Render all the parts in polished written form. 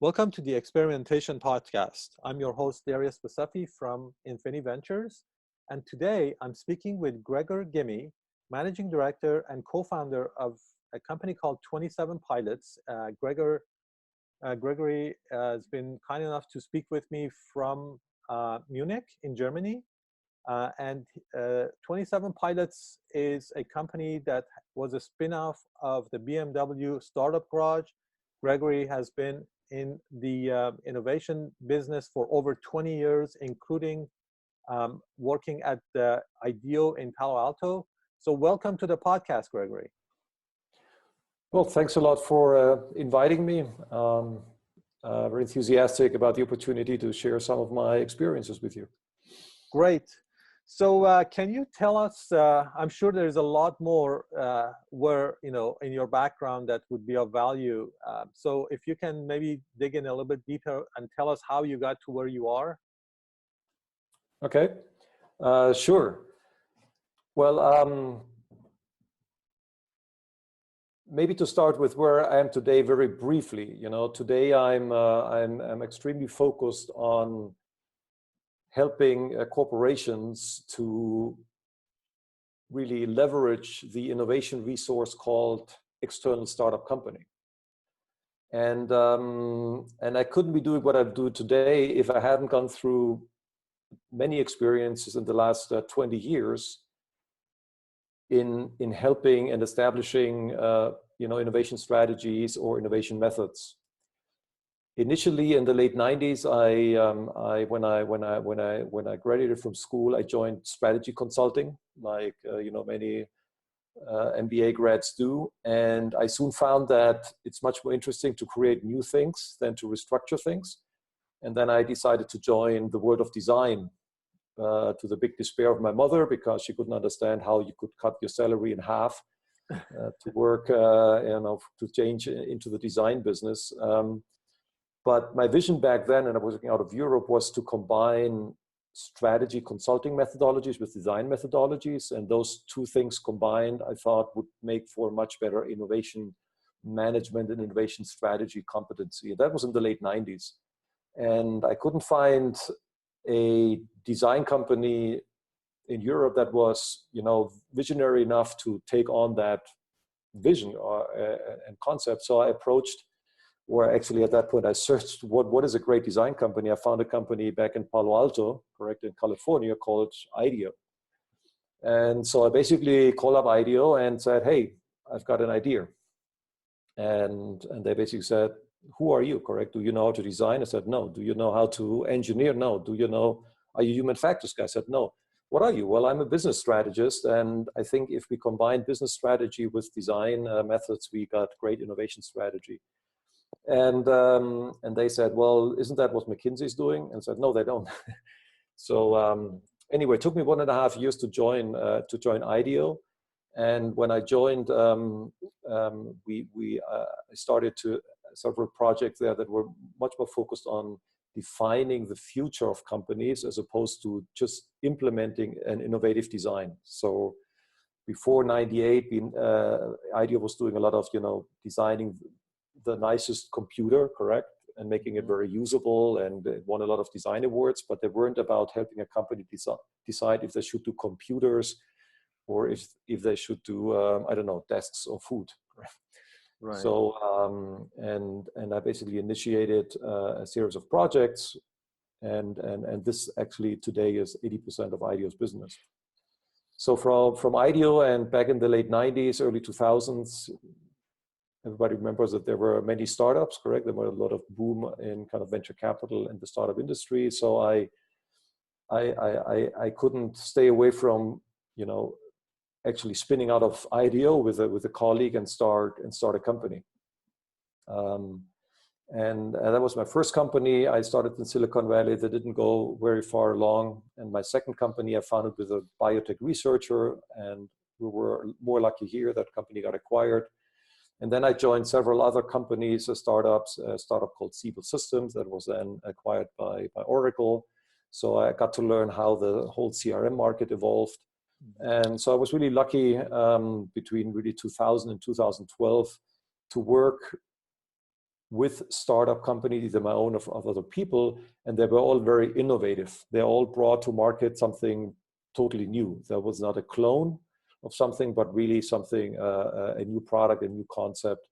Welcome to the Experimentation podcast. I'm your host, Darius Basafi from Infini Ventures. And today I'm speaking with Gregor Gimmy, Managing Director and co-founder of a company called 27 Pilots. Gregory has been kind enough to speak with me from Munich in Germany. And 27 Pilots is a company that was a spin-off of the BMW Startup Garage. Gregory has been in the innovation business for over 20 years, including working at the IDEO in Palo Alto. So welcome to the podcast, Gregory. Well, thanks a lot for inviting me. Very enthusiastic about the opportunity to share some of my experiences with you. Great. So can you tell us, I'm sure there's a lot more where, in your background that would be of value. So if you can maybe dig in a little bit deeper and tell us how you got to where you are. Okay, sure. Well, maybe to start with where I am today very briefly. Today I'm extremely focused on helping corporations to really leverage the innovation resource called external startup company. And I couldn't be doing what I do today if I hadn't gone through many experiences in the last 20 years in helping and establishing innovation strategies or innovation methods. Initially, in the late '90s, when I graduated from school, I joined strategy consulting, like many MBA grads do, and I soon found that it's much more interesting to create new things than to restructure things. And then I decided to join the world of design, to the big despair of my mother, because she couldn't understand how you could cut your salary in half to work, to change into the design business. But my vision back then, and I was working out of Europe, was to combine strategy consulting methodologies with design methodologies. And those two things combined, I thought, would make for much better innovation management and innovation strategy competency. That was in the late '90s. And I couldn't find a design company in Europe that was, visionary enough to take on that vision and concept. So I approached, or actually at that point I searched what is a great design company. I found a company back in Palo Alto, in California, called IDEO. And so I basically called up IDEO and said, hey, I've got an idea. And they basically said, who are you, Do you know how to design? I said, no. Do you know how to engineer? No. Are you human factors guy? I said, no. What are you? Well, I'm a business strategist. And I think if we combine business strategy with design methods, we got great innovation strategy. And they said, well, isn't that what McKinsey's doing? And I said, no, they don't. So anyway, it took me 1.5 years to join IDEO. And when I joined, we started several projects there that were much more focused on defining the future of companies as opposed to just implementing an innovative design. So before '98, IDEO was doing a lot of designing the nicest computer, and making it very usable, and it won a lot of design awards, but they weren't about helping a company decide if they should do computers or if they should do, desks or food. Right. So, and I basically initiated a series of projects, and this actually today is 80% of IDEO's business. So from IDEO, and back in the late '90s, early 2000s, everybody remembers that there were many startups, There were a lot of boom in kind of venture capital in the startup industry. So I couldn't stay away from, actually spinning out of IDEO with a colleague and start a company. And that was my first company. I started in Silicon Valley. That didn't go very far along. And my second company I founded with a biotech researcher, and we were more lucky here. That company got acquired. And then I joined several other companies, startups, a startup called Siebel Systems that was then acquired by Oracle. So I got to learn how the whole CRM market evolved. And so I was really lucky between really 2000 and 2012 to work with startup companies, either my own or of other people, and they were all very innovative. They all brought to market something totally new. There was not a clone of something, but really something, a new product, a new concept,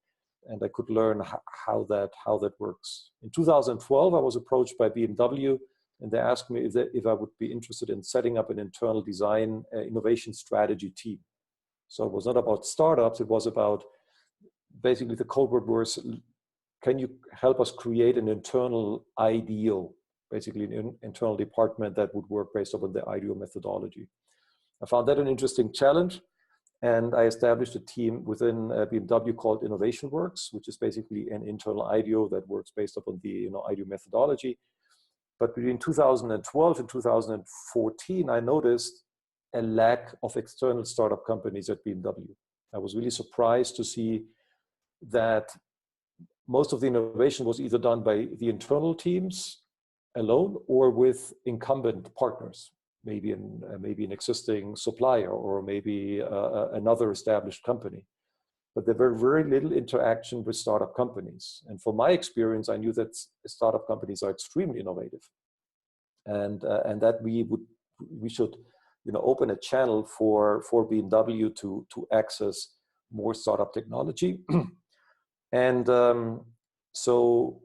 and I could learn how that works. In 2012, I was approached by BMW, and they asked me if I would be interested in setting up an internal design innovation strategy team. So it was not about startups, it was about basically the code word was, can you help us create an internal IDEO, basically an internal department that would work based upon the IDEO methodology. I found that an interesting challenge, and I established a team within BMW called Innovation Works, which is basically an internal IDEO that works based upon the IDEO methodology. But between 2012 and 2014, I noticed a lack of external startup companies at BMW. I was really surprised to see that most of the innovation was either done by the internal teams alone or with incumbent partners, maybe an existing supplier or maybe another established company. But there were very little interaction with startup companies. And from my experience, I knew that startup companies are extremely innovative, and that we should open a channel for BMW to access more startup technology. And so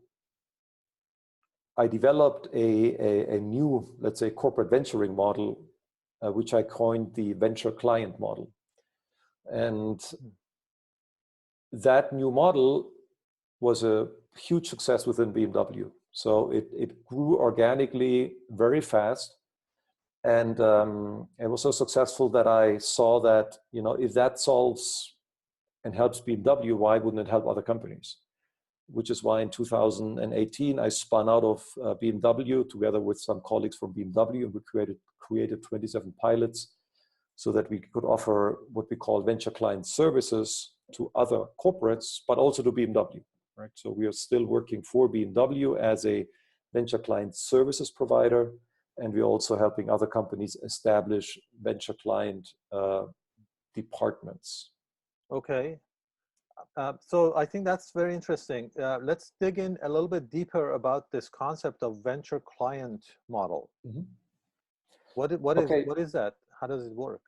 I developed a new, let's say, corporate venturing model, which I coined the venture client model. And that new model was a huge success within BMW. So it grew organically very fast. And it was so successful that I saw that, if that solves and helps BMW, why wouldn't it help other companies? Which is why in 2018, I spun out of BMW together with some colleagues from BMW, and we created 27 pilots so that we could offer what we call venture client services to other corporates, but also to BMW, right? So we are still working for BMW as a venture client services provider, and we're also helping other companies establish venture client departments. Okay. So I think that's very interesting. Let's dig in a little bit deeper about this concept of venture client model. Mm-hmm. What is that? How does it work?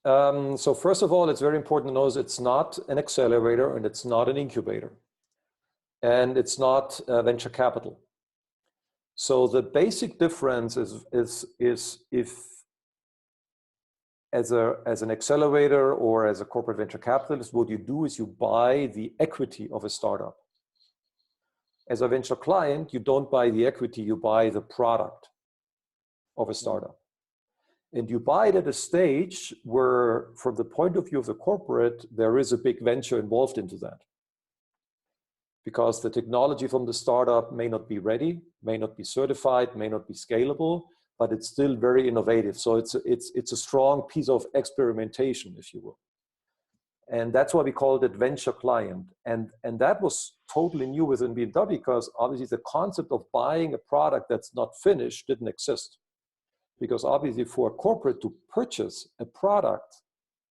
So first of all, it's very important to know it's not an accelerator and it's not an incubator. And it's not venture capital. So the basic difference is if as an accelerator or as a corporate venture capitalist, what you do is you buy the equity of a startup. As a venture client, you don't buy the equity, you buy the product of a startup. And you buy it at a stage where, from the point of view of the corporate, there is a big venture involved into that. Because the technology from the startup may not be ready, may not be certified, may not be scalable, but it's still very innovative. So it's a strong piece of experimentation, if you will. And that's why we called it venture client. And that was totally new within BMW, because obviously the concept of buying a product that's not finished didn't exist. Because obviously for a corporate to purchase a product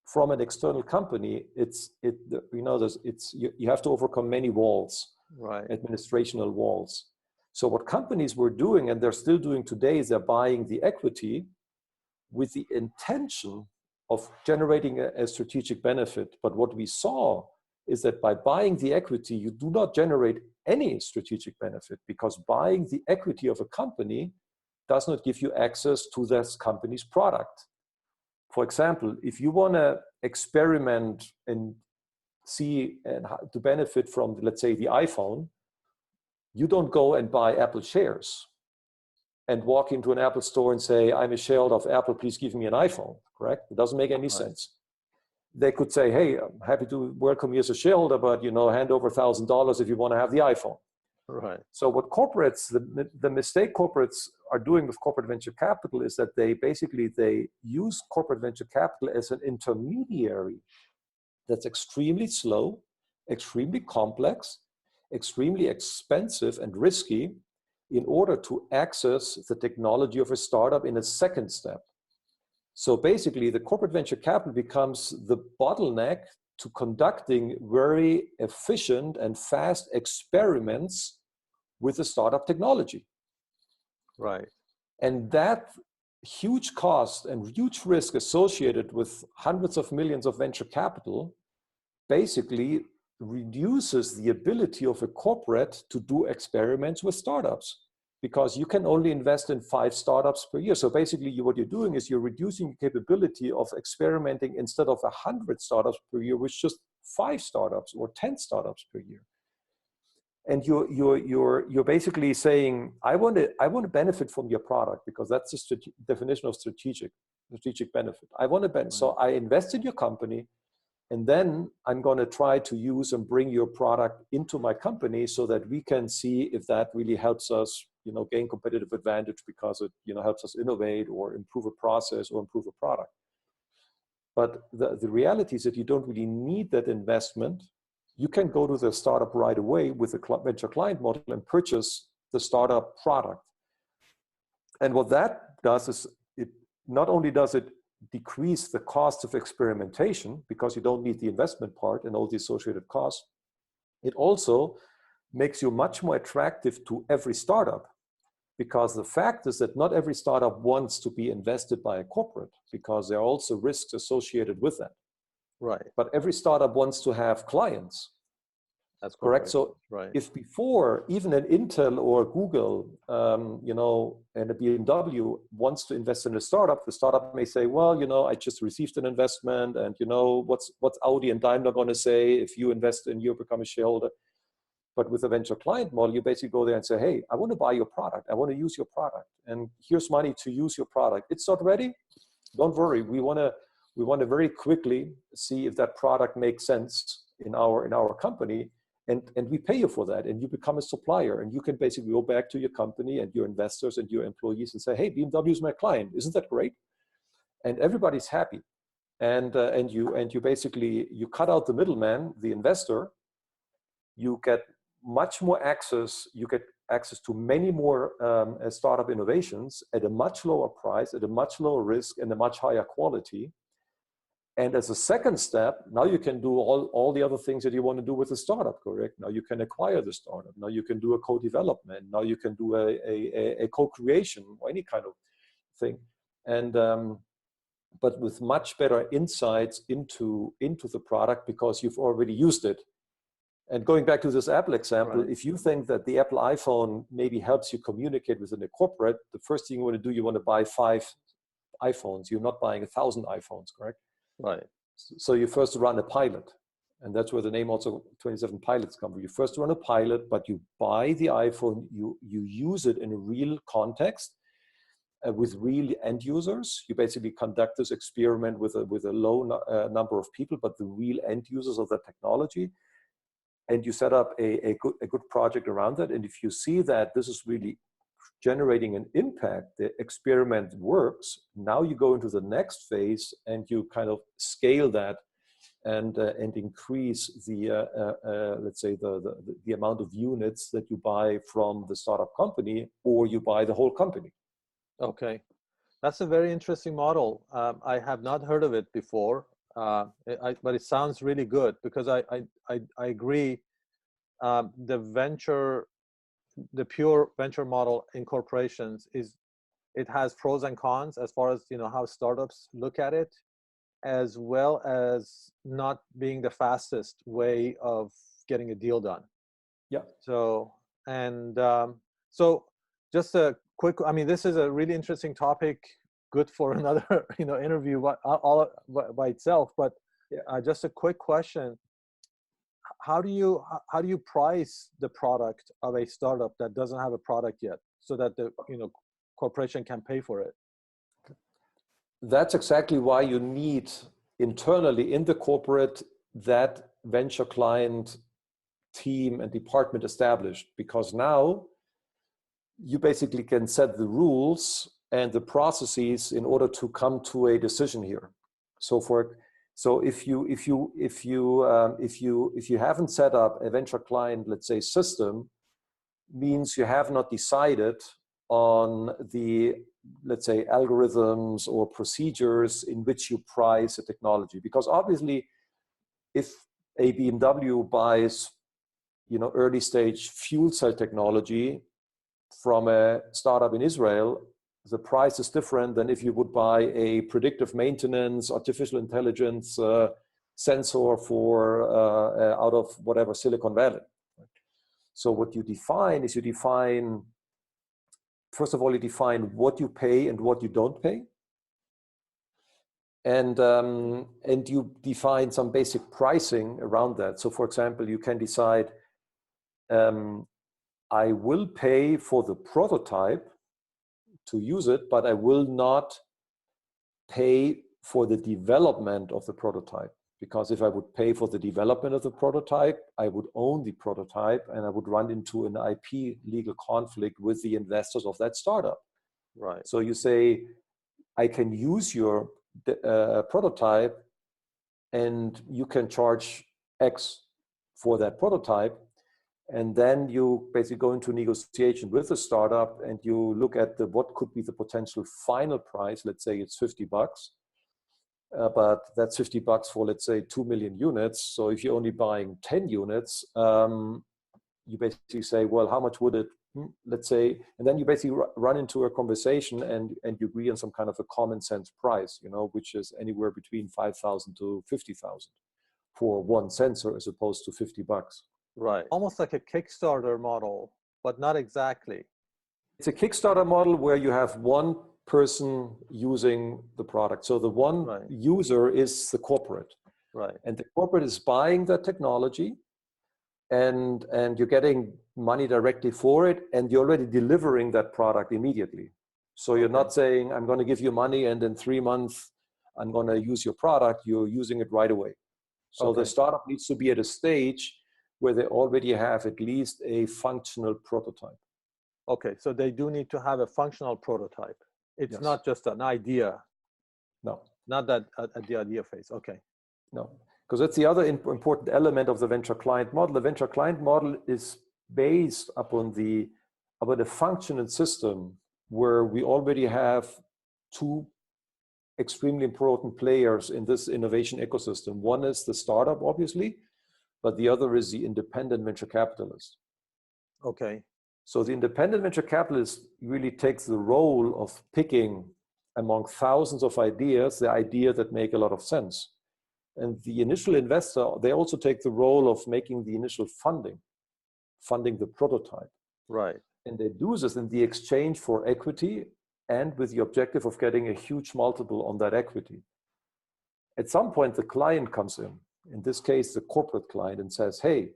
from an external company, you have to overcome many walls, right? Administrational walls. So what companies were doing, and they're still doing today, is they're buying the equity with the intention of generating a strategic benefit. But what we saw is that by buying the equity, you do not generate any strategic benefit, because buying the equity of a company does not give you access to this company's product. For example, if you want to experiment and see and to benefit from, let's say, the iPhone, you don't go and buy Apple shares and walk into an Apple store and say, I'm a shareholder of Apple, please give me an iPhone, correct? It doesn't make any sense. They could say, hey, I'm happy to welcome you as a shareholder, but hand over $1,000 if you want to have the iPhone. Right. So what corporates, the mistake corporates are doing with corporate venture capital is that they use corporate venture capital as an intermediary that's extremely slow, extremely complex, extremely expensive and risky in order to access the technology of a startup in a second step. So basically the corporate venture capital becomes the bottleneck to conducting very efficient and fast experiments with the startup technology. Right. And that huge cost and huge risk associated with hundreds of millions of venture capital basically reduces the ability of a corporate to do experiments with startups, because you can only invest in 5 startups per year. So basically what you're doing is you're reducing the capability of experimenting instead of 100 startups per year, with just 5 startups or 10 startups per year. And you're basically saying, I want to benefit from your product, because that's the definition of strategic benefit. I want to benefit. So I invest in your company, and then I'm going to try to use and bring your product into my company so that we can see if that really helps us, gain competitive advantage, because it, helps us innovate or improve a process or improve a product. But the reality is that you don't really need that investment. You can go to the startup right away with a venture client model and purchase the startup product. And what that does is, it not only does it decrease the cost of experimentation, because you don't need the investment part and all the associated costs, it also makes you much more attractive to every startup, because the fact is that not every startup wants to be invested by a corporate, because there are also risks associated with that. Right. But every startup wants to have clients. That's correct. So right. If before even an Intel or Google, and a BMW wants to invest in a startup, the startup may say, well, I just received an investment, and what's Audi and Daimler going to say if you invest and you become a shareholder? But with a venture client model, you basically go there and say, hey, I want to buy your product. I want to use your product, and here's money to use your product. It's not ready. Don't worry. We want to very quickly see if that product makes sense in our company. And we pay you for that, and you become a supplier, and you can basically go back to your company and your investors and your employees and say, hey, BMW is my client. Isn't that great? And everybody's happy. And you basically, you cut out the middleman, the investor. You get much more access. You get access to many more startup innovations at a much lower price, at a much lower risk, and a much higher quality. And as a second step, now you can do all the other things that you want to do with a startup, correct? Now you can acquire the startup. Now you can do a co-development. Now you can do a co-creation or any kind of thing. And but with much better insights into the product, because you've already used it. And going back to this Apple example, right. If you think that the Apple iPhone maybe helps you communicate within a corporate, the first thing you want to do, you want to buy 5 iPhones. You're not buying 1,000 iPhones, correct? Right. So you first run a pilot, and that's where the name also 27 pilots come from. You first run a pilot, but you buy the iPhone, you use it in a real context with real end users. You basically conduct this experiment with a low number of people, but the real end users of the technology. And you set up a good project around that. And if you see that this is really generating an impact, the experiment works, now you go into the next phase and you kind of scale that and increase the let's say the amount of units that you buy from the startup company, or you buy the whole company. Okay, that's a very interesting model. I have not heard of it before, but it sounds really good, because I agree. The pure venture model in corporations it has pros and cons as far as how startups look at it, as well as not being the fastest way of getting a deal done. Yeah. So just a quick, this is a really interesting topic, good for another interview all by itself. But yeah. Just a quick question. How do you price the product of a startup that doesn't have a product yet, so that the corporation can pay for it? That's exactly why you need internally in the corporate that venture client team and department established, because now you basically can set the rules and the processes in order to come to a decision here. So if you haven't set up a venture client, let's say, system, means you have not decided on the, let's say, algorithms or procedures in which you price a technology. Because obviously, if a BMW buys, early stage fuel cell technology from a startup in Israel, the price is different than if you would buy a predictive maintenance, artificial intelligence sensor for out of whatever Silicon Valley. So what you define is first of all, you define what you pay and what you don't pay. And you define some basic pricing around that. So for example, you can decide, I will pay for the prototype to use it, but I will not pay for the development of the prototype. Because if I would pay for the development of the prototype, I would own the prototype and I would run into an IP legal conflict with the investors of that startup. Right. So you say, I can use your prototype and you can charge X for that prototype. And then you basically go into negotiation with the startup and you look at what could be the potential final price. Let's say it's $50. But that's $50 for, let's say, 2 million units. So if you're only buying 10 units, you basically say, well, how much would it, let's say, and then you basically run into a conversation and you agree on some kind of a common sense price, which is anywhere between 5,000 to 50,000 for one sensor as opposed to $50. Right. Almost like a Kickstarter model, but not exactly. It's a Kickstarter model where you have one person using the product. So the one user is the corporate. Right. And the corporate is buying that technology and you're getting money directly for it and you're already delivering that product immediately. So you're not saying, I'm going to give you money and in 3 months I'm going to use your product. You're using it right away. So the startup needs to be at a stage where they already have at least a functional prototype. Okay, so they do need to have a functional prototype. It's not just an idea. No. Not that at the idea phase. Okay. No, because that's the other important element of the venture client model. The venture client model is based upon a functional system where we already have two extremely important players in this innovation ecosystem. One is the startup, obviously, but the other is the independent venture capitalist. Okay. So the independent venture capitalist really takes the role of picking among thousands of ideas, the idea that make a lot of sense. And the initial investor, they also take the role of making the initial funding the prototype. Right. And they do this in the exchange for equity and with the objective of getting a huge multiple on that equity. At some point, the client comes in this case, the corporate client, and says, hey,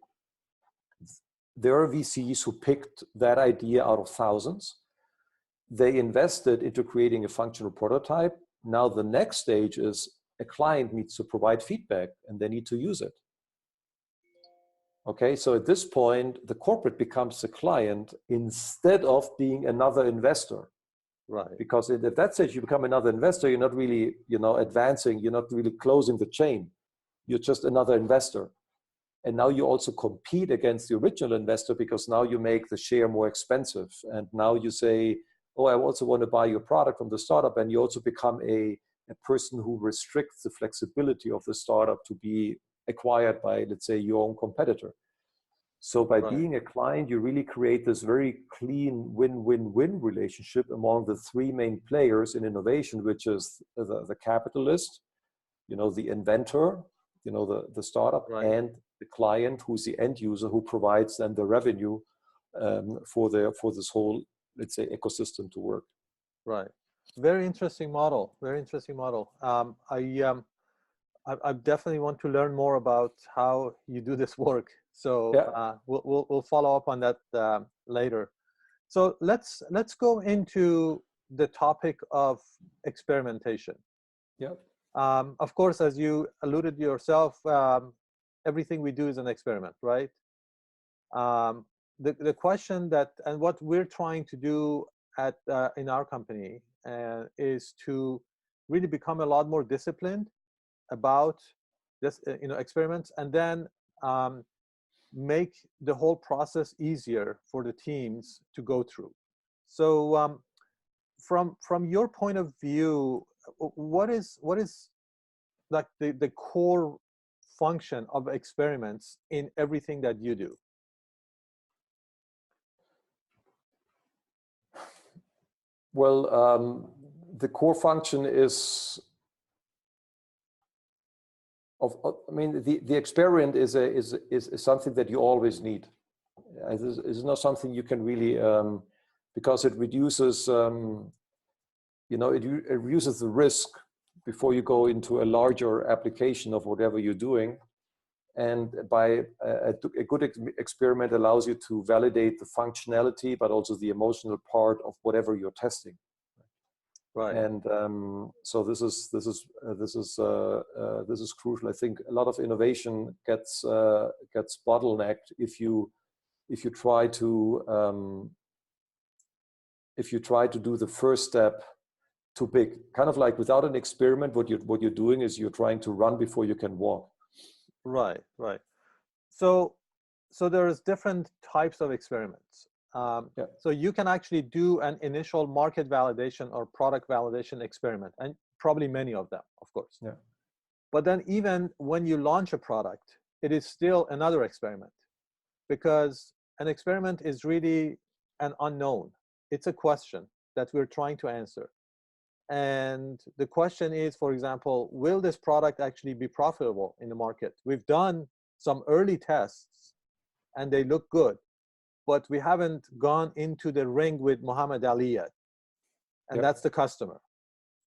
there are VCs who picked that idea out of thousands. They invested into creating a functional prototype. Now the next stage is a client needs to provide feedback and they need to use it. Okay, so at this point, the corporate becomes the client instead of being another investor. Right. Because at that stage, you become another investor, you're not really, advancing, you're not really closing the chain. You're just another investor. And now you also compete against the original investor because now you make the share more expensive. And now you say, oh, I also want to buy your product from the startup. And you also become a person who restricts the flexibility of the startup to be acquired by, let's say, your own competitor. So by being a client, you really create this very clean win-win-win relationship among the three main players in innovation, which is the capitalist, the inventor, the startup, and the client, who's the end user, who provides then the revenue for this whole, let's say, ecosystem to work. Right. Very interesting model. Very interesting model. I definitely want to learn more about how you do this work. So we'll follow up on that later. So let's go into the topic of experimentation. Yeah. Of course, as you alluded yourself, everything we do is an experiment, right? The question that, and what we're trying to do at in our company is to really become a lot more disciplined about this, experiments, and then make the whole process easier for the teams to go through. So from your point of view, what is like the core function of experiments in everything that you do? Well, the core function is I mean, the experiment is something that you always need. It's not something you can really, because it reduces, you know, it reduces the risk before you go into a larger application of whatever you're doing. And by a good experiment allows you to validate the functionality, but also the emotional part of whatever you're testing. Right. And so this is crucial. I think a lot of innovation gets bottlenecked if you try to do the first step too big. Kind of like without an experiment, what you're doing is you're trying to run before you can walk. Right. So there's different types of experiments. Yeah. So you can actually do an initial market validation or product validation experiment, and probably many of them, of course. Yeah. But then even when you launch a product, it is still another experiment, because an experiment is really an unknown. It's a question that we're trying to answer. And the question is, for example, will this product actually be profitable in the market? We've done some early tests and they look good, but we haven't gone into the ring with Muhammad Ali yet. And Yep. that's the customer.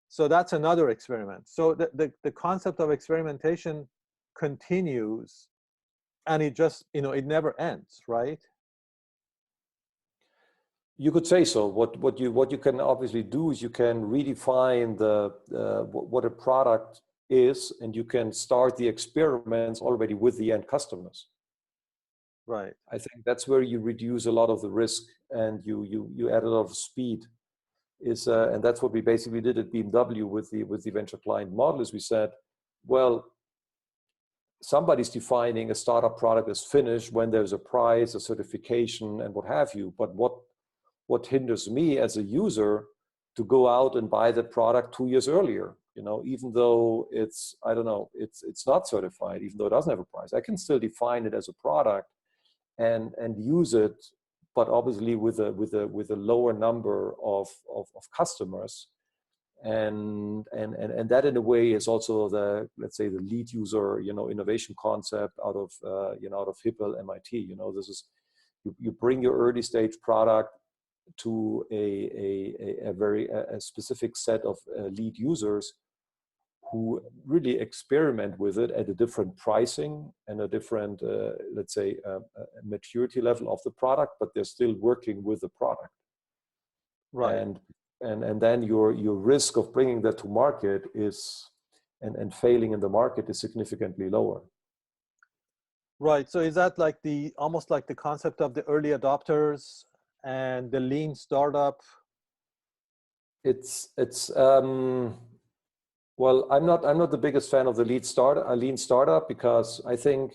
So that's another experiment. So the concept of experimentation continues, and it just, it never ends, right? You could say so. What you can obviously do is you can redefine what a product is, and you can start the experiments already with the end customers. Right. I think that's where you reduce a lot of the risk, and you add a lot of speed. And that's what we basically did at BMW with the venture client model. Is we said, well, somebody's defining a startup product as finished when there's a prize, a certification, and what have you. But what hinders me as a user to go out and buy that product 2 years earlier? Even though it's not certified, even though it doesn't have a price, I can still define it as a product and use it, but obviously with a lower number of customers, and that in a way is also let's say the lead user innovation concept out of Hippel MIT. This is you bring your early stage product to a very specific set of lead users who really experiment with it at a different pricing and a different, let's say, maturity level of the product, but they're still working with the product. Right. And then your risk of bringing that to market is, and failing in the market is significantly lower. Right. So is that like almost like the concept of the early adopters and the lean startup? Well, I'm not the biggest fan of the lean startup, because I think,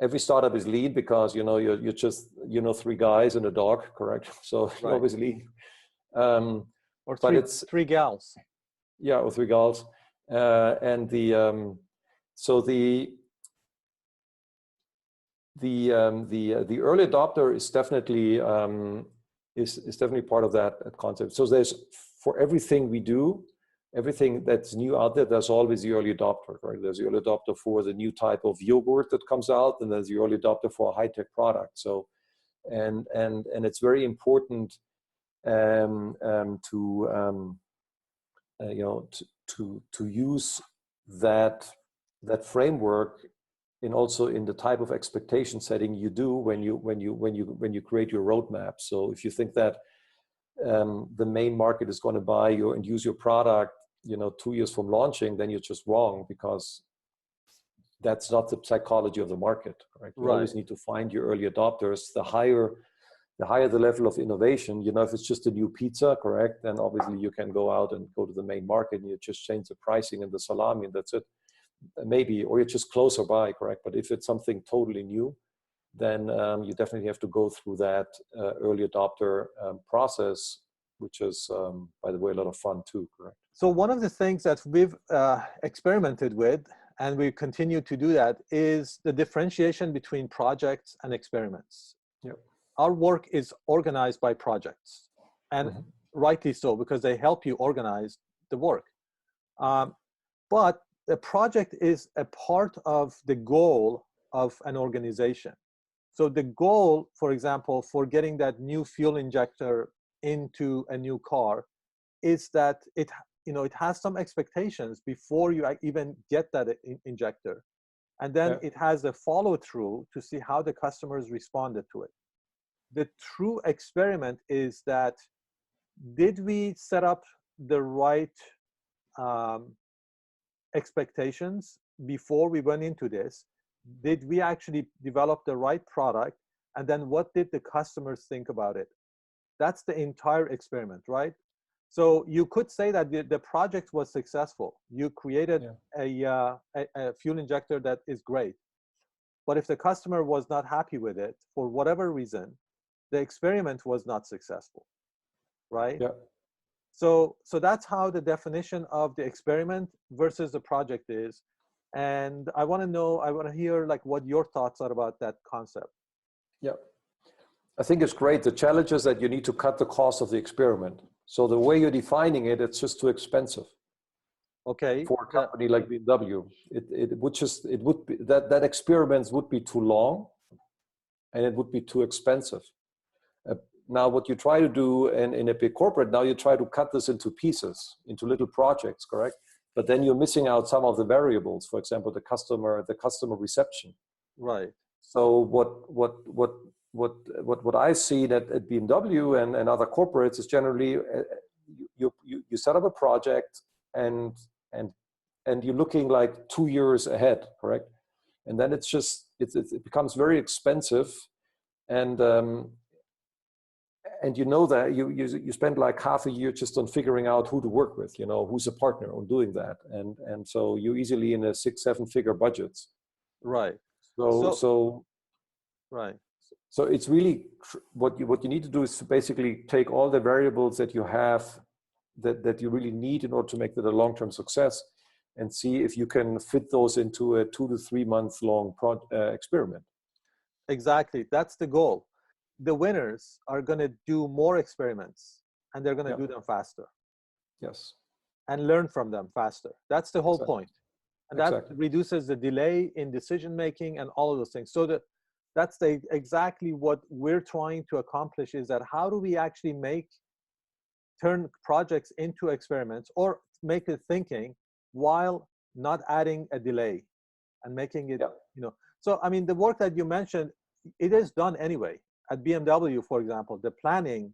every startup is lean because, you're just, 3 guys and a dog, correct? So Right. You're always lean. Or three gals. Yeah, or 3 gals. And the early adopter is definitely part of that concept. So there's, for everything we do, everything that's new out there, there's always the early adopter, right? There's the early adopter for the new type of yogurt that comes out, and there's the early adopter for a high-tech product. So, and it's very important to use that framework also in the type of expectation setting you do when you create your roadmap. So if you think that the main market is going to buy and use your product 2 years from launching, then you're just wrong, because that's not the psychology of the market, right? You always need to find your early adopters. The higher the level of innovation, if it's just a new pizza, correct, then obviously you can go out and go to the main market and you just change the pricing and the salami and that's it. Maybe, or you're just closer by, correct? But if it's something totally new, then you definitely have to go through that early adopter process, which is, by the way, a lot of fun too, correct? So one of the things that we've experimented with and we continue to do that, is the differentiation between projects and experiments. Yep. Our work is organized by projects, and rightly so, because they help you organize the work. But the project is a part of the goal of an organization. So the goal, for example, for getting that new fuel injector into a new car is that it has some expectations before you even get that injector. And then it has a follow through to see how the customers responded to it. The true experiment is that, did we set up the right expectations before we went into this? Did we actually develop the right product? And then what did the customers think about it? That's the entire experiment, right? So you could say that the project was successful. You created a fuel injector that is great. But if the customer was not happy with it, for whatever reason, the experiment was not successful, right? Yeah. So that's how the definition of the experiment versus the project is. And I want to hear like what your thoughts are about that concept. Yeah, I think it's great. The challenge is that you need to cut the cost of the experiment. So the way you're defining it, it's just too expensive. Okay. For a company like BMW, it would be that experiments would be too long, and it would be too expensive. Now, what you try to do in a big corporate, now you try to cut this into pieces, into little projects, correct? But then you're missing out some of the variables. For example, the customer reception. Right. So what I see that at BMW and other corporates is generally you set up a project and you're looking like 2 years ahead, correct? And then it becomes very expensive, and you know that you spend like half a year just on figuring out who to work with, who's a partner on doing that, and so you're easily in a 6-7 figure budgets. Right. So right. So it's really what you need to do is to basically take all the variables that you have that you really need in order to make that a long-term success, and see if you can fit those into a 2 to 3 month long experiment. Exactly. That's the goal. The winners are going to do more experiments, and they're going to do them faster. Yes. And learn from them faster. That's the whole point. And that reduces the delay in decision making and all of those things. So that's exactly what we're trying to accomplish, is that how do we actually turn projects into experiments, or make it thinking, while not adding a delay and making it, So, I mean, the work that you mentioned, it is done anyway. At BMW, for example, the planning,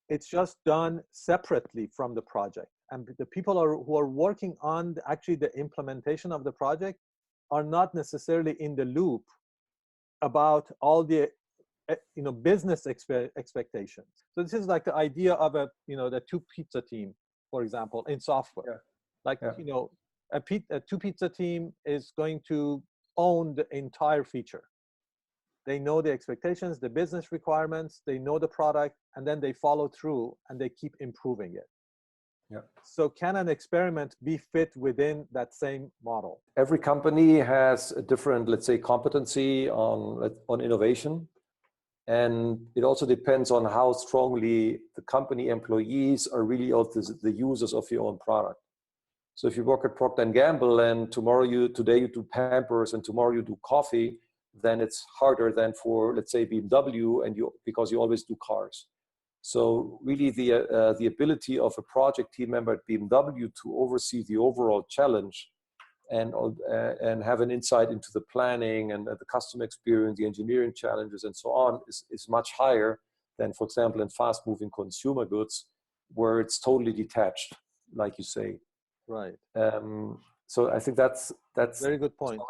it's just done separately from the project. And the people who are working on actually the implementation of the project are not necessarily in the loop about all the business expectations. So this is like the idea of the two pizza team, for example, in software. A two pizza team is going to own the entire feature. They know the expectations, the business requirements, they know the product, and then they follow through and they keep improving it. Yeah. So can an experiment be fit within that same model? Every company has a different, let's say, competency on innovation. And it also depends on how strongly the company employees are really the users of your own product. So if you work at Procter & Gamble and today you do Pampers and tomorrow you do coffee, then it's harder than for, let's say, BMW, because you always do cars. So really the ability of a project team member at BMW to oversee the overall challenge and have an insight into the planning and the customer experience, the engineering challenges and so on is much higher than, for example, in fast moving consumer goods, where it's totally detached, like you say. Right. So I think that's very good point.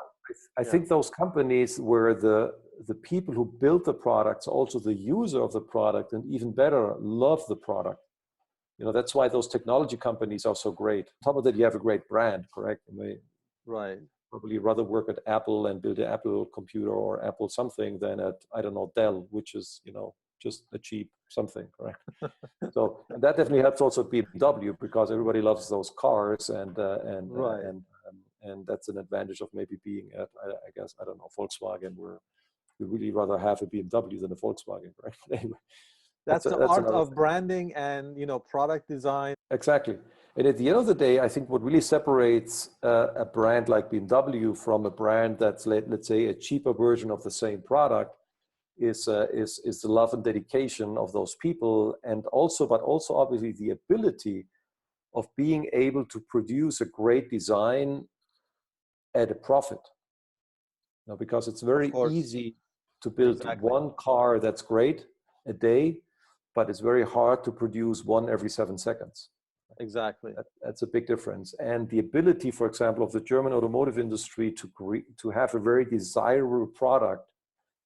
I think those companies where the people who build the products are also the user of the product, and even better, love the product. That's why those technology companies are so great. On top of that, you have a great brand, correct? Right. Probably rather work at Apple and build an Apple computer or Apple something than at, I don't know, Dell, which is, just a cheap something, correct? So that definitely helps also BMW, because everybody loves those cars and And that's an advantage of maybe being at, I guess, I don't know, Volkswagen, where we really rather have a BMW than a Volkswagen, right? Anyway, That's the that's art another of thing. branding and, you know, product design. Exactly. And at the end of the day, I think what really separates a brand like BMW from a brand that's, let's say, a cheaper version of the same product is the love and dedication of those people, and also, but also obviously the ability of being able to produce a great design at a profit. You know, because it's very easy to build one car that's great a day, but it's very hard to produce one every 7 seconds. Exactly. That's a big difference. And the ability, for example, of the German automotive industry to have a very desirable product,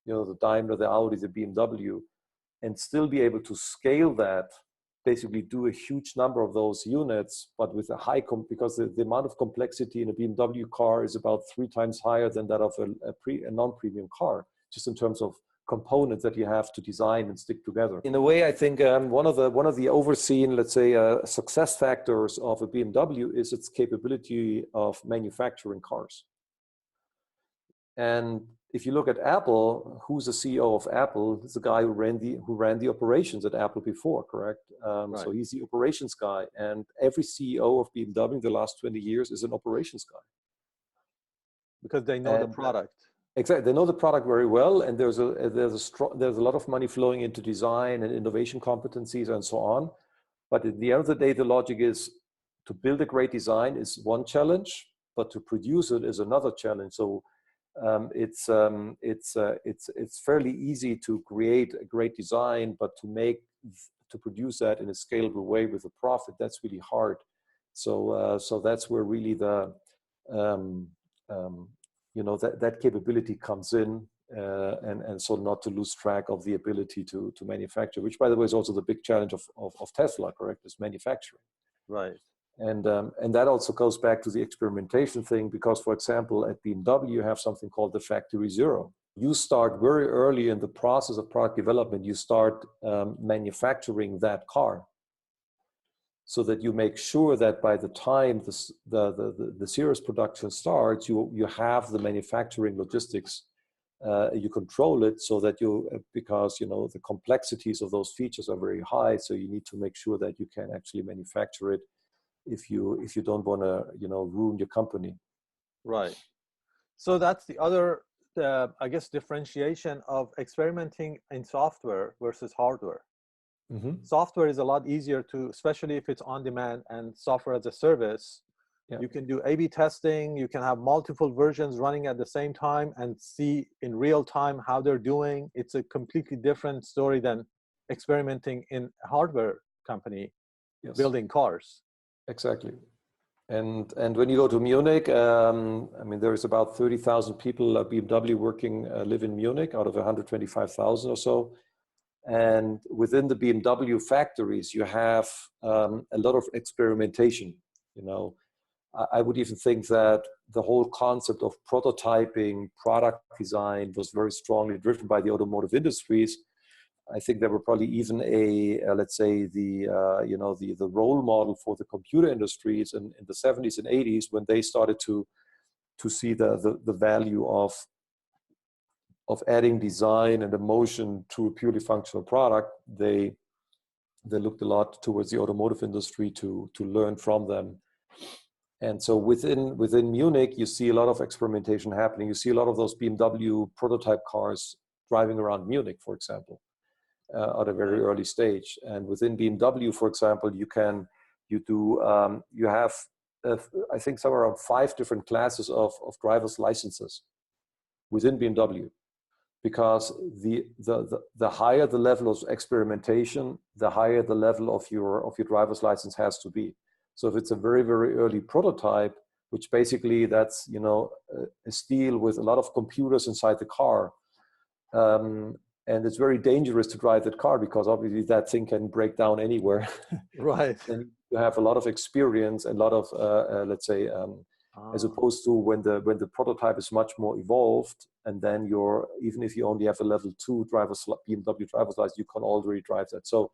you know, the Daimler, the Audi, the BMW, and still be able to scale that, basically do a huge number of those units, but with a high, because the amount of complexity in a BMW car is about 3 times higher than that of a non-premium car, just in terms of components that you have to design and stick together. In a way, I think one of the overseen, let's say, success factors of a BMW is its capability of manufacturing cars. And if you look at Apple, who's the CEO of Apple? It's the guy who ran the operations at Apple before, correct? Right. So he's the operations guy, and every CEO of BMW in the last 20 years is an operations guy. Because they know the product. Exactly, they know the product very well, and there's a lot of money flowing into design and innovation competencies and so on. But at the end of the day, the logic is to build a great design is one challenge, but to produce it is another challenge. So it's fairly easy to create a great design, but to produce that in a scalable way with a profit, that's really hard. So that's where really the you know, that capability comes in, and so not to lose track of the ability to manufacture, which, by the way, is also the big challenge of Tesla, correct, is manufacturing. Right. And that also goes back to the experimentation thing, because, for example, at BMW, you have something called the Factory Zero. You start very early in the process of product development, you start manufacturing that car, so that you make sure that by the time the serious production starts, you have the manufacturing logistics, you control it, so that because, you know, the complexities of those features are very high, so you need to make sure that you can actually manufacture it if you don't want to, you know, ruin your company. Right. So that's the other, I guess, differentiation of experimenting in software versus hardware. Mm-hmm. Software is a lot easier to, especially if it's on demand and software as a service. Yeah. You can do A/B testing. You can have multiple versions running at the same time and see in real time how they're doing. It's a completely different story than experimenting in a hardware company. Yes. Building cars. Exactly. And when you go to Munich, I mean, there's about 30,000 people at BMW live in Munich out of 125,000 or so. And within the BMW factories, you have a lot of experimentation. You know, I would even think that the whole concept of prototyping, product design was very strongly driven by the automotive industries. I think there were probably even let's say the role model for the computer industries in the 70s and 80s, when they started to see the value of adding design and emotion to a purely functional product. They looked a lot towards the automotive industry to learn from them. And so within Munich, you see a lot of experimentation happening. You see a lot of those BMW prototype cars driving around Munich, for example, at a very early stage. And within BMW, for example, you have I think somewhere around 5 different classes of driver's licenses within BMW. Because the higher the level of experimentation, the higher the level of your driver's license has to be. So if it's a very, very early prototype, which basically that's, you know, a steel with a lot of computers inside the car, and it's very dangerous to drive that car, because obviously that thing can break down anywhere. Right. And you have a lot of experience and a lot of let's say, as opposed to when the prototype is much more evolved, and then even if you only have a level 2 BMW driver's license, you can already drive that. So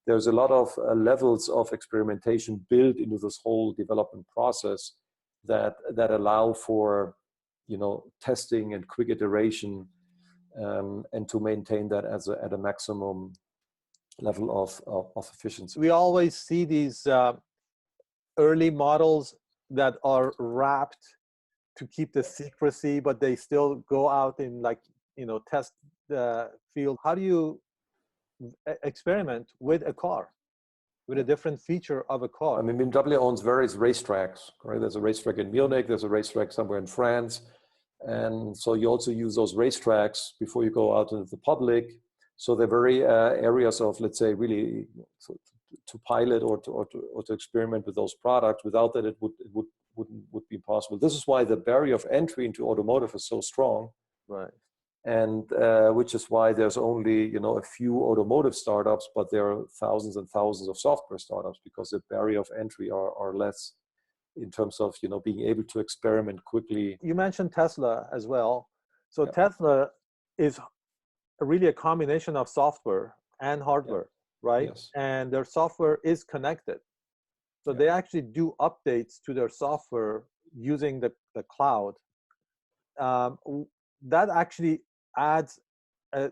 there's a lot of levels of experimentation built into this whole development process, that allow for, you know, testing and quick iteration, and to maintain that at a maximum level of efficiency. We always see these early models that are wrapped to keep the secrecy, but they still go out in, like, you know, test the field. How do you experiment with a car, with a different feature of a car? I mean, BMW owns various racetracks, right? There's a racetrack in Munich, there's a racetrack somewhere in France. And so you also use those racetracks before you go out into the public. So they're very areas of, let's say, really to pilot or to experiment with those products. Without that, it wouldn't be possible. This is why the barrier of entry into automotive is so strong. Right. And which is why there's only, you know, a few automotive startups, but there are thousands and thousands of software startups, because the barrier of entry are less in terms of, you know, being able to experiment quickly. You mentioned Tesla as well. So Tesla is really a combination of software and hardware, right? Yes. And their software is connected. So they actually do updates to their software using the cloud. That actually adds a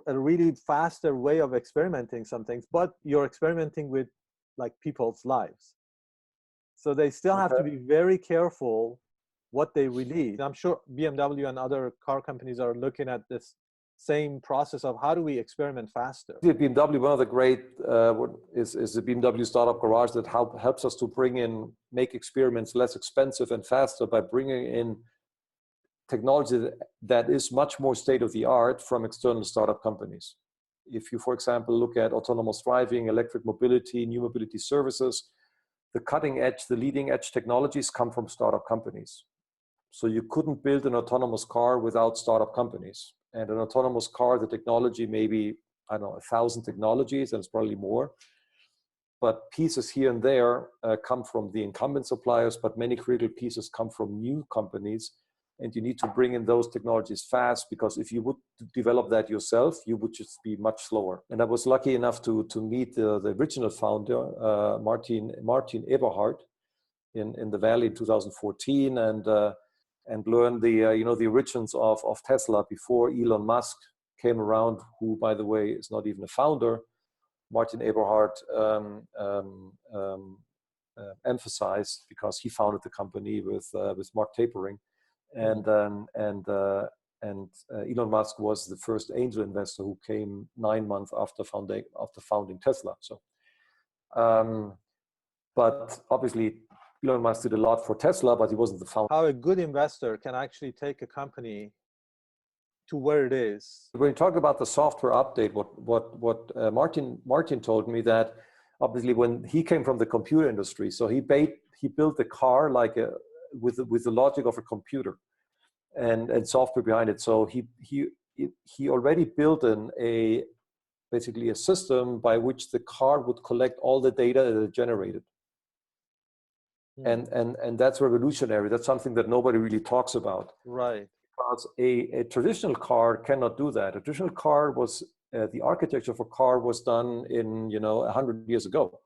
really faster way of experimenting some things, but you're experimenting with, like, people's lives. So they still have to be very careful what they release. I'm sure BMW and other car companies are looking at this same process of how do we experiment faster. The BMW, one of the great is the BMW Startup Garage that helps us to make experiments less expensive and faster by bringing in technology that is much more state-of-the-art from external startup companies. If you, for example, look at autonomous driving, electric mobility, new mobility services, the cutting edge, the leading edge technologies come from startup companies. So you couldn't build an autonomous car without startup companies. And an autonomous car, the technology, maybe, I don't know, 1,000 technologies, and it's probably more. But pieces here and there come from the incumbent suppliers, but many critical pieces come from new companies. And you need to bring in those technologies fast, because if you would develop that yourself, you would just be much slower. And I was lucky enough to meet the original founder, Martin Eberhard, in the Valley in 2014, and learn the origins of Tesla before Elon Musk came around, who, by the way, is not even a founder. Martin Eberhard emphasized, because he founded the company with Mark Tapering. And Elon Musk was the first angel investor who came 9 months after founding Tesla. So, but obviously Elon Musk did a lot for Tesla, but he wasn't the founder. How a good investor can actually take a company to where it is. When you talk about the software update, what Martin told me, that obviously when he came from the computer industry, so he built the car like with the logic of a computer and software behind it. So he already built basically a system by which the car would collect all the data that it generated. And that's revolutionary. That's something that nobody really talks about. Right. Because a traditional car cannot do that. A traditional car was, the architecture of a car was done in, 100 years ago.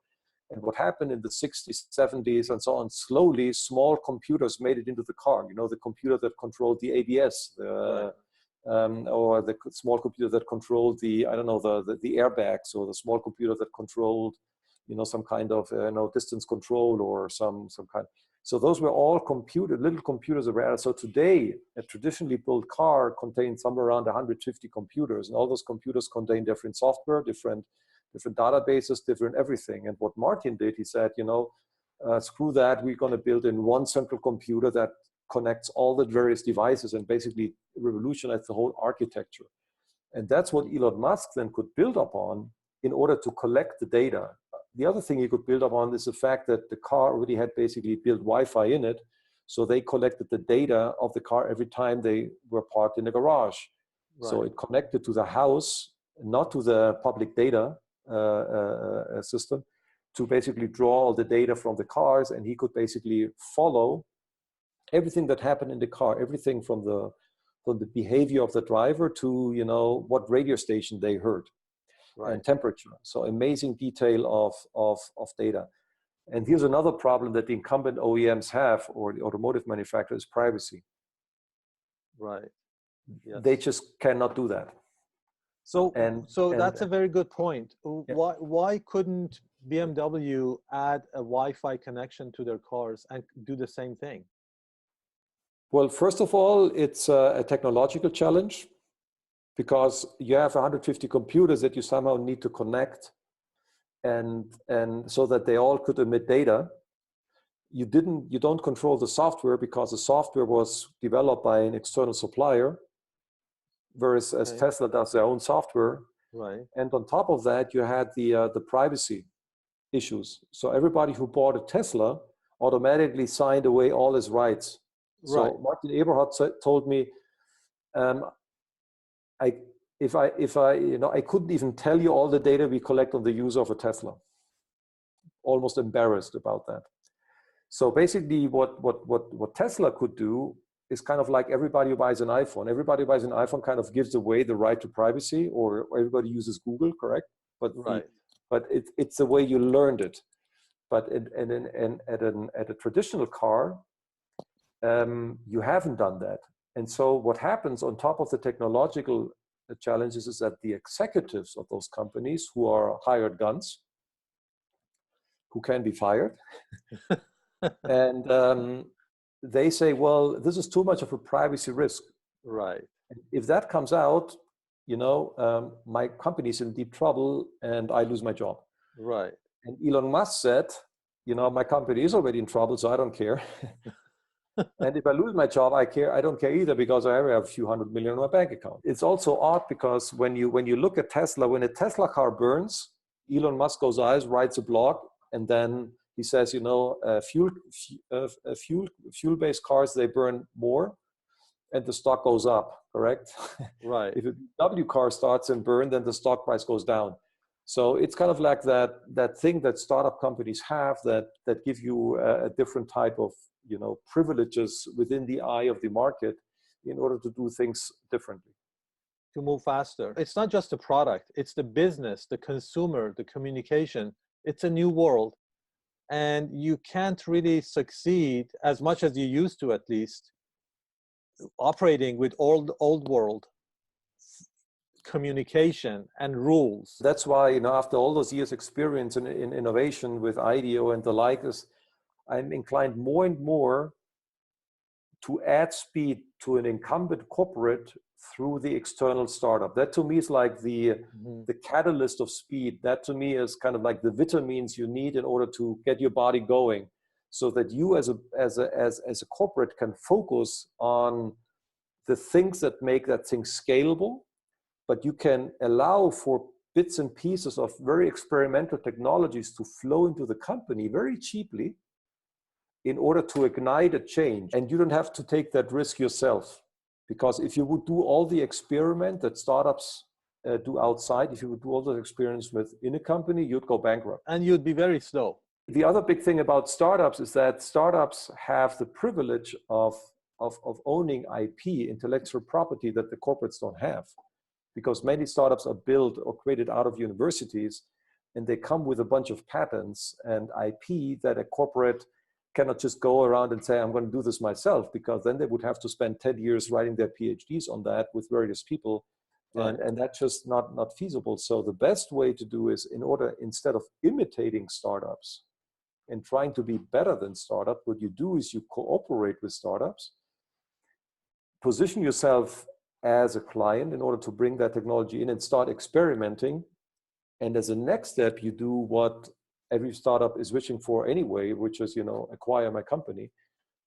And what happened in the 60s, 70s, and so on, slowly small computers made it into the car. The computer that controlled the ABS, or the small computer that controlled the airbags, or the small computer that controlled, some kind of distance control, or some kind. So those were all little computers around. So today, a traditionally built car contains somewhere around 150 computers, and all those computers contain different software, different databases, different everything. And what Martin did, he said, screw that, we're going to build in one central computer that connects all the various devices and basically revolutionize the whole architecture. And that's what Elon Musk then could build upon in order to collect the data. The other thing he could build upon is the fact that the car already had basically built Wi-Fi in it. So they collected the data of the car every time they were parked in the garage. Right. So it connected to the house, not to the public data system, to basically draw all the data from the cars, and he could basically follow everything that happened in the car, everything from the behavior of the driver to what radio station they heard, right, and temperature. So amazing detail of data. And here's another problem that the incumbent OEMs have, or the automotive manufacturers, privacy. Right. Yes. They just cannot do that. So, And that's a very good point. Yeah. Why couldn't BMW add a Wi-Fi connection to their cars and do the same thing? Well, first of all, it's a technological challenge because you have 150 computers that you somehow need to connect, and so that they all could emit data. You don't control the software because the software was developed by an external supplier, whereas as Tesla does their own software. Right. And on top of that, you had the privacy issues. So everybody who bought a Tesla automatically signed away all his rights. Right. So Martin Eberhard told me, I couldn't even tell you all the data we collect on the user of a Tesla. Almost embarrassed about that. So basically what Tesla could do is kind of like everybody who buys an iPhone. Everybody who buys an iPhone kind of gives away the right to privacy, or everybody uses Google, correct? But right. It's the way you learned it. But at a traditional car, you haven't done that. And so what happens on top of the technological challenges is that the executives of those companies, who are hired guns, who can be fired, and they say, well, this is too much of a privacy risk. Right. If that comes out, my company's in deep trouble and I lose my job. Right. And Elon Musk said, my company is already in trouble, so I don't care. And if I lose my job, I don't care either, because I have a few $100 million in my bank account. It's also odd because when you look at Tesla, when a Tesla car burns, Elon Musk goes out, writes a blog, and then he says, fuel-based cars, they burn more, and the stock goes up, correct? Right. If a BMW car starts and burn, then the stock price goes down. So it's kind of like that thing that startup companies have that give you a different type of privileges within the eye of the market in order to do things differently. To move faster. It's not just the product, it's the business, the consumer, the communication. It's a new world. And you can't really succeed as much as you used to, at least, operating with old world communication and rules. That's why, after all those years experience in innovation with IDEO and the like, I'm inclined more and more to add speed to an incumbent corporate through the external startup. That to me is like the catalyst of speed. That to me is kind of like the vitamins you need in order to get your body going, so that you as a corporate can focus on the things that make that thing scalable, but you can allow for bits and pieces of very experimental technologies to flow into the company very cheaply in order to ignite a change. And you don't have to take that risk yourself. Because if you would do all the experiment that startups do outside, if you would do all those experiments within a company, you'd go bankrupt. And you'd be very slow. The other big thing about startups is that startups have the privilege of owning IP, intellectual property, that the corporates don't have. Because many startups are built or created out of universities, and they come with a bunch of patents and IP that a corporate cannot just go around and say, I'm going to do this myself, because then they would have to spend 10 years writing their PhDs on that with various people. Right. And that's just not feasible. So the best way to do is, instead of imitating startups and trying to be better than startup, what you do is you cooperate with startups, position yourself as a client in order to bring that technology in and start experimenting. And as a next step, you do what every startup is wishing for anyway, which is, acquire my company,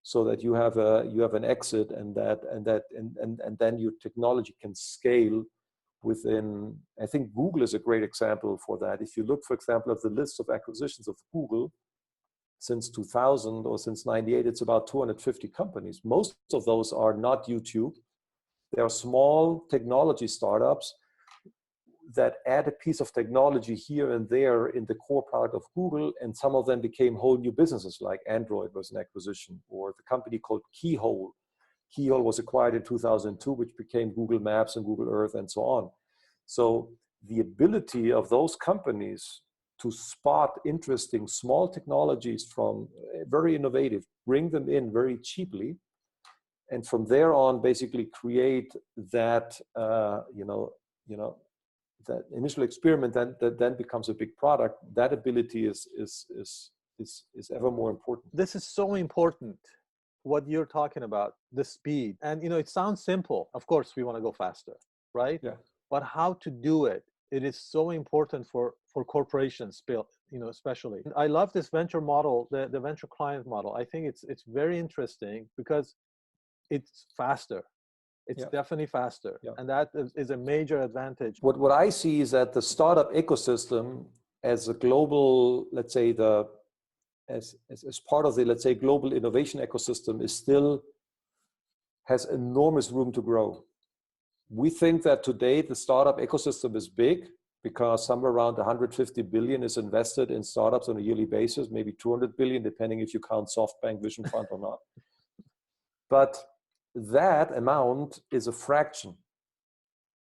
so that you have an exit, and then your technology can scale within. I think Google is a great example for that. If you look, for example, at the list of acquisitions of Google since 2000 or since 98, it's about 250 companies. Most of those are not YouTube. They are small technology startups that add a piece of technology here and there in the core product of Google, and some of them became whole new businesses, like Android was an acquisition, or the company called Keyhole. Keyhole was acquired in 2002, which became Google Maps and Google Earth and so on. So the ability of those companies to spot interesting small technologies from very innovative, bring them in very cheaply, and from there on basically create that that initial experiment that then becomes a big product. That ability is ever more important. This is so important, what you're talking about, the speed. And it sounds simple. Of course, we want to go faster, right? Yeah. But how to do it, it is so important for corporations, especially. I love this venture model, the venture client model. I think it's very interesting because it's faster. It's definitely faster. Yeah. And that is a major advantage. What I see is that the startup ecosystem as a global, let's say as part of the, let's say, global innovation ecosystem has enormous room to grow. We think that today the startup ecosystem is big because somewhere around 150 billion is invested in startups on a yearly basis, maybe 200 billion, depending if you count SoftBank Vision Fund or not. But that amount is a fraction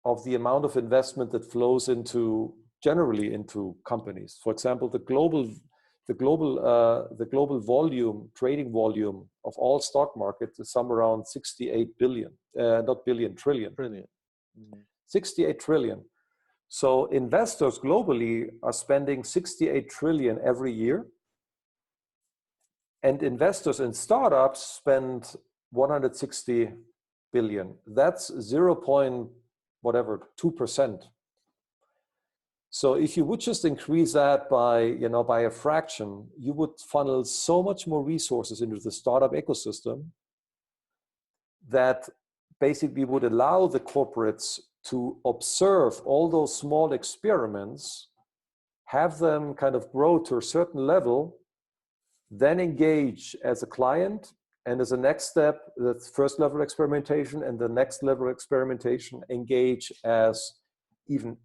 of the amount of investment that flows generally into companies. For example, the global trading volume of all stock markets is somewhere around 68 billion, not billion, trillion. Trillion. Mm-hmm. 68 trillion. So investors globally are spending 68 trillion every year. And investors in startups spend 160 billion. That's 0.2%. So if you would just increase that by a fraction, you would funnel so much more resources into the startup ecosystem that basically would allow the corporates to observe all those small experiments, have them kind of grow to a certain level, then engage as a client, and as a next step, the first level experimentation and the next level experimentation, engage as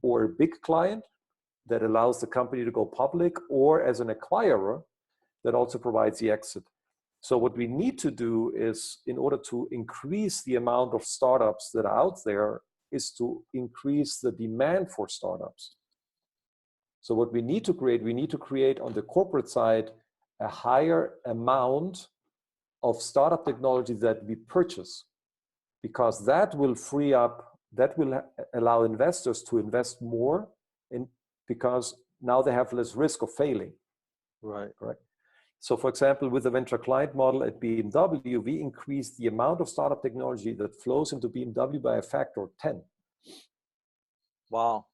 or a big client that allows the company to go public, or as an acquirer that also provides the exit. So what we need to do is, in order to increase the amount of startups that are out there, is to increase the demand for startups. So what we need to create on the corporate side a higher amount of startup technology that we purchase, because that will allow investors to invest more because now they have less risk of failing. Right. Correct. So for example, with the venture client model at BMW, we increased the amount of startup technology that flows into BMW by a factor of 10. Wow.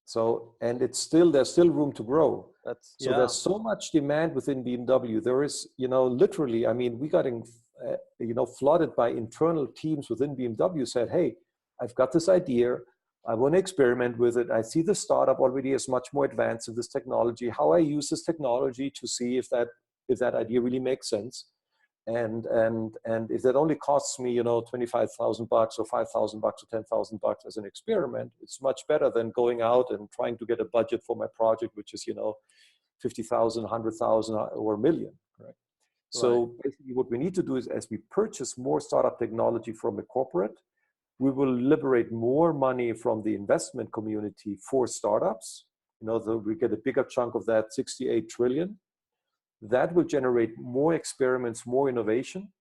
So, and there's still room to grow. There's so much demand within BMW. There is, literally, I mean, we got flooded by internal teams within BMW said, hey, I've got this idea. I want to experiment with it. I see the startup already is much more advanced in this technology. How I use this technology to see if that idea really makes sense, and if that only costs me, $25,000 or $5,000 or $10,000 as an experiment, it's much better than going out and trying to get a budget for my project, which is $50,000, $100,000, or $1 million. Right? So basically, what we need to do is, as we purchase more startup technology from a corporate, we will liberate more money from the investment community for startups. We get a bigger chunk of that 68 trillion. That will generate more experiments, more innovation.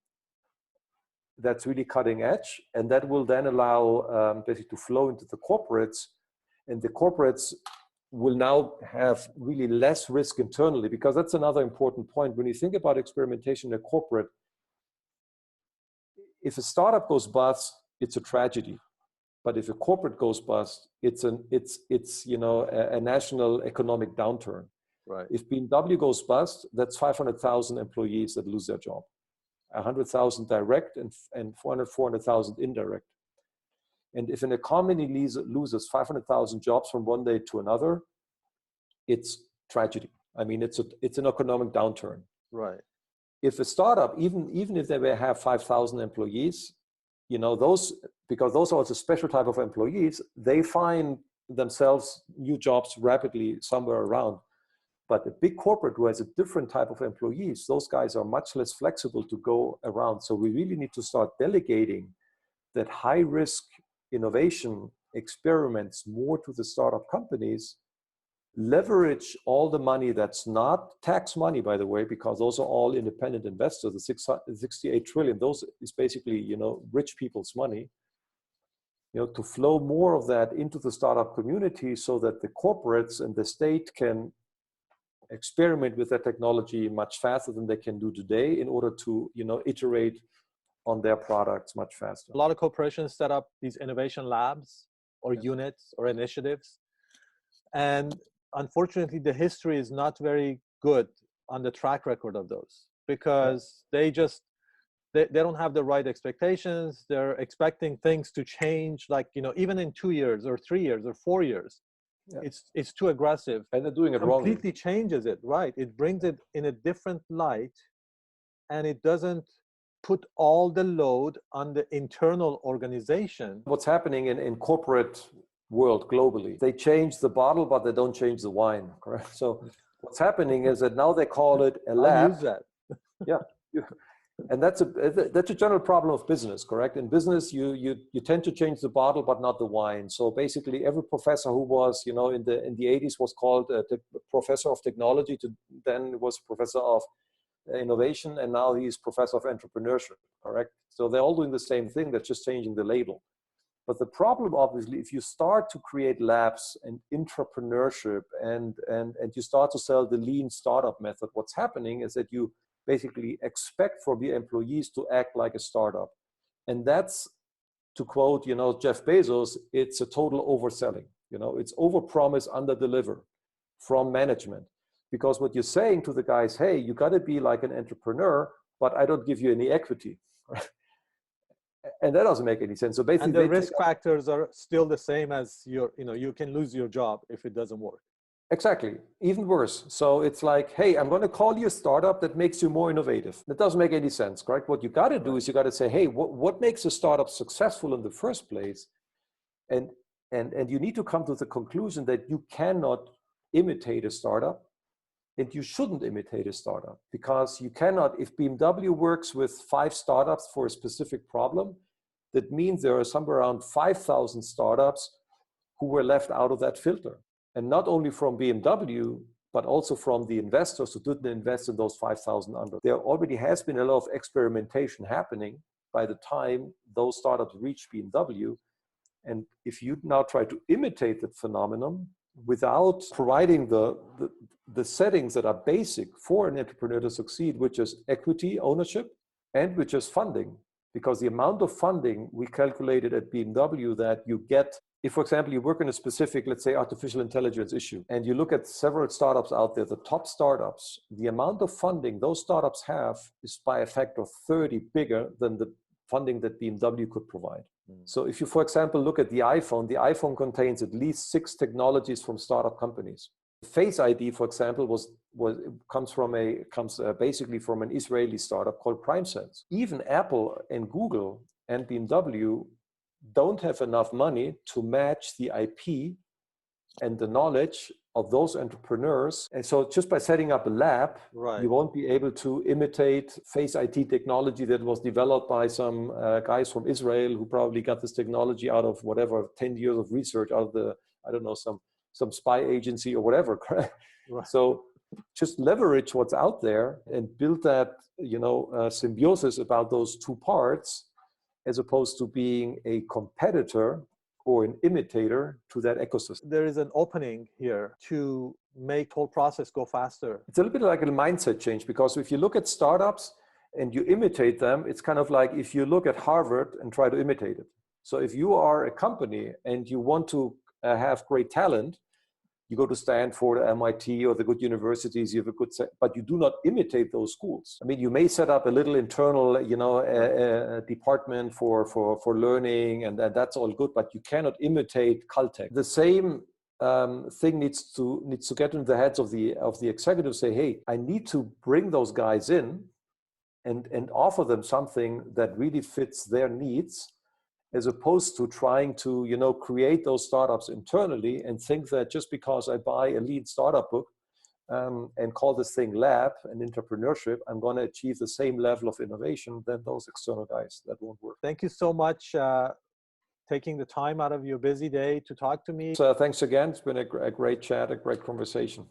That's really cutting edge. And that will then allow basically to flow into the corporates. And the corporates will now have really less risk internally, because that's another important point. When you think about experimentation in a corporate, if a startup goes bust, it's a tragedy. But if a corporate goes bust, it's a national economic downturn. Right. If BMW goes bust, that's 500,000 employees that lose their job, 100,000 direct and 400,000 indirect. And if an economy loses 500,000 jobs from one day to another, it's tragedy. I mean, it's an economic downturn. Right. If a startup, even if they may have 5,000 employees, because those are also a special type of employees, they find themselves new jobs rapidly somewhere around. But a big corporate who has a different type of employees, those guys are much less flexible to go around. So we really need to start delegating that high-risk innovation experiments more to the startup companies, leverage all the money that's not tax money, by the way, because those are all independent investors. The 68 trillion, those is basically, you know, rich people's money, you know, to flow more of that into the startup community so that the corporates and the state can experiment with that technology much faster than they can do today in order to, you know, iterate on their products much faster. A lot of corporations set up these innovation labs or units or initiatives. And unfortunately, the history is not very good on the track record of those, because they don't have the right expectations. They're expecting things to change, like, you know, even in 2 years or 3 years or 4 years. It's too aggressive. And they're doing it wrongly. Completely changes it, right? It brings it in a different light, and it doesn't put all the load on the internal organization. What's happening in corporate world globally, they change the bottle, but they don't change the wine, correct? So what's happening is that now they call it a lab. I'll use that. Yeah. And that's a general problem of business, correct? In business, you tend to change the bottle, but not the wine. So basically, every professor who was, you know, in the 80s was called the professor of technology. Then was professor of innovation, and now he's professor of entrepreneurship, correct? So they're all doing the same thing. They're just changing the label. But the problem, obviously, if you start to create labs and entrepreneurship and you start to sell the lean startup method, what's happening is that you basically expect from the employees to act like a startup. And that's, to quote, you know, Jeff Bezos, it's a total overselling. You know, it's overpromise, underdeliver from management. Because what you're saying to the guys, hey, you got to be like an entrepreneur, but I don't give you any equity. Right? And that doesn't make any sense. So basically, and the risk factors are still the same as you can lose your job if it doesn't work. Exactly, even worse. So it's like, hey, I'm going to call you a startup that makes you more innovative. That doesn't make any sense, correct? What you got to do is you got to say, hey, what makes a startup successful in the first place? And you need to come to the conclusion that you cannot imitate a startup, and you shouldn't imitate a startup, because you cannot. If BMW works with 5 startups for a specific problem, that means there are somewhere around 5,000 startups who were left out of that filter. And not only from BMW, but also from the investors who didn't invest in those 5,000 under. There already has been a lot of experimentation happening by the time those startups reach BMW. And if you now try to imitate that phenomenon without providing the settings that are basic for an entrepreneur to succeed, which is equity ownership and which is funding, because the amount of funding we calculated at BMW that you get, if, for example, you work in a specific, let's say, artificial intelligence issue, and you look at several startups out there, the top startups, the amount of funding those startups have is by a factor of 30 bigger than the funding that BMW could provide. So if you, for example, look at the iPhone contains at least 6 technologies from startup companies. Face ID, for example, comes basically from an Israeli startup called PrimeSense. Even Apple and Google and BMW don't have enough money to match the IP and the knowledge of those entrepreneurs. And so just by setting up a lab, you won't be able to imitate Face ID technology that was developed by some guys from Israel who probably got this technology out of whatever, 10 years of research out of the, I don't know, some spy agency or whatever. So just leverage what's out there and build that, symbiosis about those two parts, as opposed to being a competitor or an imitator to that ecosystem. There is an opening here to make the whole process go faster. It's a little bit like a mindset change, because if you look at startups and you imitate them, it's kind of like if you look at Harvard and try to imitate it. So if you are a company and you want to have great talent, you go to Stanford, MIT, or the good universities, you have a good set, but you do not imitate those schools. I mean, you may set up a little internal, department for learning, and that's all good, but you cannot imitate Caltech. The same thing needs to get into the heads of the executives. Say, hey, I need to bring those guys in and offer them something that really fits their needs, as opposed to trying to, create those startups internally and think that just because I buy a lean startup book and call this thing lab and entrepreneurship, I'm going to achieve the same level of innovation than those external guys. That won't work. Thank you so much. taking the time out of your busy day to talk to me. So thanks again. It's been a great chat, a great conversation.